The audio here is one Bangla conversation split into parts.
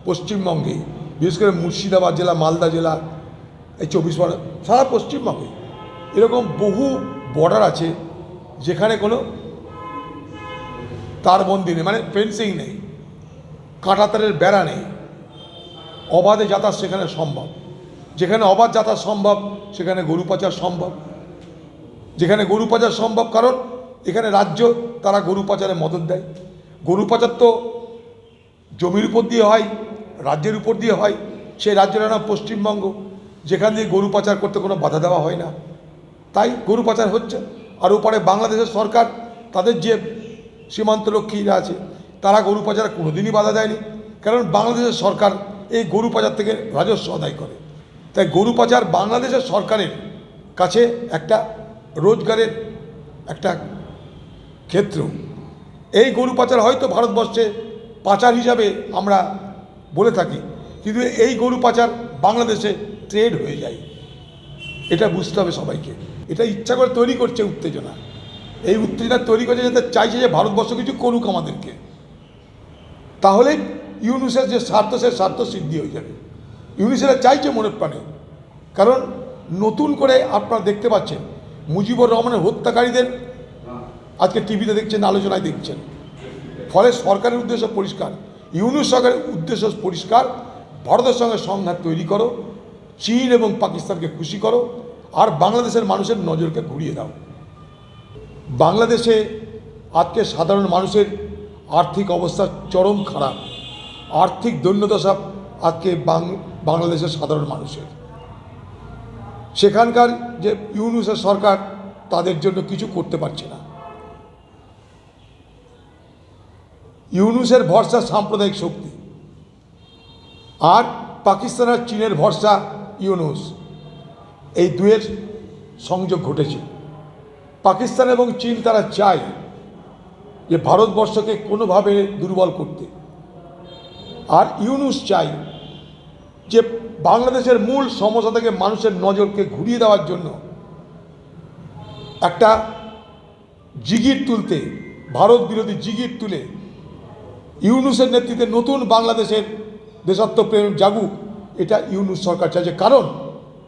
পশ্চিমবঙ্গে, বিশেষ করে মুর্শিদাবাদ জেলা, মালদা জেলা, এই 24 পরগনা, সারা পশ্চিমবঙ্গে এরকম বহু বর্ডার আছে যেখানে কোনো তারবন্দি নেই, মানে ফেন্সিং নেই, কাঁটাতারের বেড়া নেই, অবাধে যাতায়াত সেখানে সম্ভব। যেখানে অবাধ যাতায়াত সম্ভব সেখানে গরু পাচার সম্ভব। যেখানে গরু পাচার সম্ভব, কারণ এখানে রাজ্য তারা গরু পাচারে মদত দেয়। গরু পাচার তো জমির উপর দিয়ে হয়, রাজ্যের উপর দিয়ে হয়। সেই রাজ্যের নাম পশ্চিমবঙ্গ, যেখান দিয়ে গরু পাচার করতে কোনো বাধা দেওয়া হয় না, তাই গরু পাচার হচ্ছে। আর ওপারে বাংলাদেশের সরকার, তাদের যে সীমান্তরক্ষীরা আছে, তারা গরু পাচারে কোনোদিনই বাধা দেয়নি, কারণ বাংলাদেশের সরকার এই গরু পাচার থেকে রাজস্ব আদায় করে। তাই গরু পাচার বাংলাদেশের সরকারের কাছে একটা রোজগারের একটা ক্ষেত্র। এই গরু পাচার হয়তো ভারতবর্ষে পাচার হিসাবে আমরা বলে থাকি, কিন্তু এই গরু পাচার বাংলাদেশে ট্রেড হয়ে যায়। এটা বুঝতে হবে সবাইকে। এটা ইচ্ছা করে তৈরি করছে উত্তেজনা। এই উত্তেজনা তৈরি করছে যাতে চাইছে যে ভারতবর্ষ কিছু করুক আমাদেরকে, তাহলে ইউনুসের যে স্বার্থ, সে স্বার্থ সিদ্ধি হয়ে যাবে। ইউনুসেরা চাইছে মনের প্রাণে, কারণ নতুন করে আপনারা দেখতে পাচ্ছেন মুজিবুর রহমানের হত্যাকারীদের আজকে টিভিতে দেখছেন, আলোচনায় দেখছেন। ফলে সরকারের উদ্দেশ্য পরিষ্কার, ইউনুস সরকারের উদ্দেশ্য পরিষ্কার, ভারতের সঙ্গে সংঘাত তৈরি করো, চীন এবং পাকিস্তানকে খুশি করো, আর বাংলাদেশের মানুষের নজরকে ঘুরিয়ে দাও। বাংলাদেশে আজকে সাধারণ মানুষের আর্থিক অবস্থা চরম খারাপ, আর্থিক দৈন্যদশা আজকে বাংলাদেশের সাধারণ মানুষের। সেখানকার যে ইউনুসের সরকার তাদের জন্য কিছু করতে পারছে না। ইউনুসের ভরসা সাম্প্রদায়িক শক্তি, আর পাকিস্তান আর চীনের ভরসা ইউনুস। এই দুয়ের সংযোগ ঘটেছে। পাকিস্তান এবং চীন তারা চায় যে ভারতবর্ষকে কোনোভাবে দুর্বল করতে, আর ইউনুস চাই যে বাংলাদেশের মূল সমস্যা থেকে মানুষের নজরকে ঘুরিয়ে দেওয়ার জন্য একটা জিগির তুলতে, ভারত বিরোধী জিগির তুলে ইউনুসের নেতৃত্বে নতুন বাংলাদেশের দেশাত্মপ্রেম জাগুক, এটা ইউনুস সরকার চাইছে। কারণ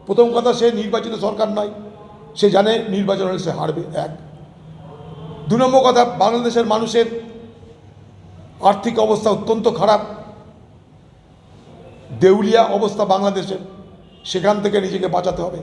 প্রথম কথা, সে নির্বাচিত সরকার নয়, সে জানে নির্বাচন হলে সে হারবে, এক। 2 নম্বর কথা, বাংলাদেশের মানুষের আর্থিক অবস্থা অত্যন্ত খারাপ, দেউলিয়া অবস্থা বাংলাদেশের, সেখান থেকে নিজেকে বাঁচাতে হবে।